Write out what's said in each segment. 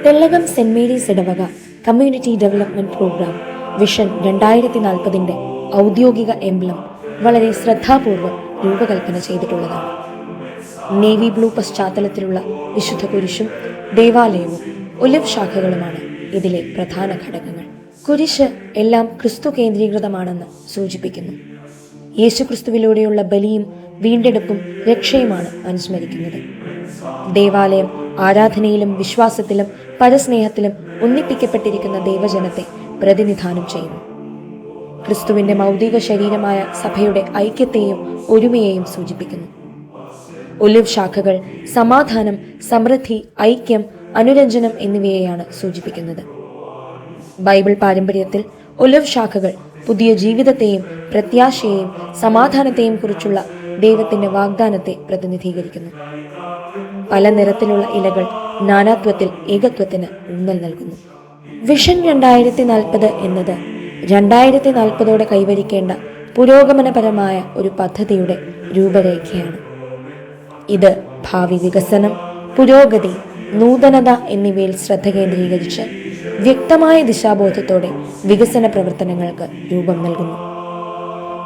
തെല്ലകം saint Mary's ഇടവക community development programme vision 2040 ഔദ്യോഗിക emblem വളരെ ശ്രദ്ധാപൂർവം രൂപകൽപ്പന ചെയ്തിട്ടുള്ളതാണ്. നേവി ബ്ലൂ പശ്ചാത്തലത്തിലുള്ള വിശുദ്ധ കുരിശും ദേവാലയവും ഒലിവ് ശാഖകളുമാണ് ഇതിലെ പ്രധാന ഘടകങ്ങൾ. കുരിശ് എല്ലാം ക്രിസ്തു കേന്ദ്രീകൃതമാണെന്ന് സൂചിപ്പിക്കുന്നു. യേശുക്രിസ്തുവിലൂടെയുള്ള ബലിയും വീണ്ടെടുപ്പും രക്ഷയുമാണ് അനുസ്മരിക്കുന്നത്. ദേവാലയം ആരാധനയിലും വിശ്വാസത്തിലും പരസ്നേഹത്തിലും ഒന്നിപ്പിക്കപ്പെട്ടിരിക്കുന്ന ദൈവജനത്തെ പ്രതിനിധാനം ചെയ്യുന്നു. ക്രിസ്തുവിന്റെ മൗതിക ശരീരമായ സഭയുടെ ഐക്യത്തെയും ഒരുമയെയും സൂചിപ്പിക്കുന്നു. ഒലിവ് ശാഖകൾ സമാധാനം, സമൃദ്ധി, ഐക്യം, അനുരഞ്ജനം എന്നിവയെയാണ് സൂചിപ്പിക്കുന്നത്. ബൈബിൾ പാരമ്പര്യത്തിൽ ഒലിവ് ശാഖകൾ പുതിയ ജീവിതത്തെയും പ്രത്യാശയെയും സമാധാനത്തെയും കുറിച്ചുള്ള ദൈവത്തിന്റെ വാഗ്ദാനത്തെ പ്രതിനിധീകരിക്കുന്നു. പല നിറത്തിലുള്ള ഇലകൾ നാനാത്വത്തിൽ ഏകത്വത്തിന് ഊന്നൽ നൽകുന്നു. വിഷൻ 2040 എന്നത് 2040 കൈവരിക്കേണ്ട പുരോഗമനപരമായ ഒരു പദ്ധതിയുടെ രൂപരേഖയാണ്. ഇത് ഭാവി വികസനം, പുരോഗതി, നൂതനത എന്നിവയിൽ ശ്രദ്ധ കേന്ദ്രീകരിച്ച് വ്യക്തമായ ദിശാബോധത്തോടെ വികസന പ്രവർത്തനങ്ങൾക്ക് രൂപം നൽകുന്നു.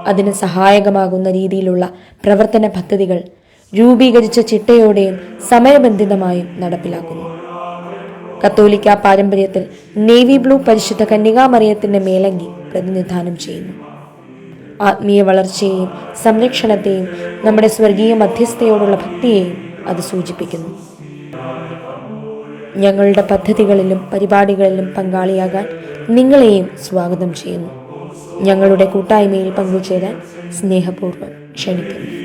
അതിന് സഹായകമാകുന്ന രീതിയിലുള്ള പ്രവർത്തന പദ്ധതികൾ രൂപീകരിച്ച ചിട്ടയോടെയും സമയബന്ധിതമായും നടപ്പിലാക്കുന്നു. കത്തോലിക്ക പാരമ്പര്യത്തിൽ നേവി ബ്ലൂ പരിശുദ്ധ കന്യകാമറിയത്തിന്റെ മേലങ്കി പ്രതിനിധാനം ചെയ്യുന്നു. ആത്മീയ വളർച്ചയെയും സംരക്ഷണത്തെയും നമ്മുടെ സ്വർഗീയ മധ്യസ്ഥയോടുള്ള ഭക്തിയെയും അത് സൂചിപ്പിക്കുന്നു. ഞങ്ങളുടെ പദ്ധതികളിലും പരിപാടികളിലും പങ്കാളിയാകാൻ നിങ്ങളെയും സ്വാഗതം ചെയ്യുന്നു. ഞങ്ങളുടെ കൂട്ടായ്മയിൽ പങ്കുചേരാൻ സ്നേഹപൂർവ്വം ക്ഷണിക്കുന്നു.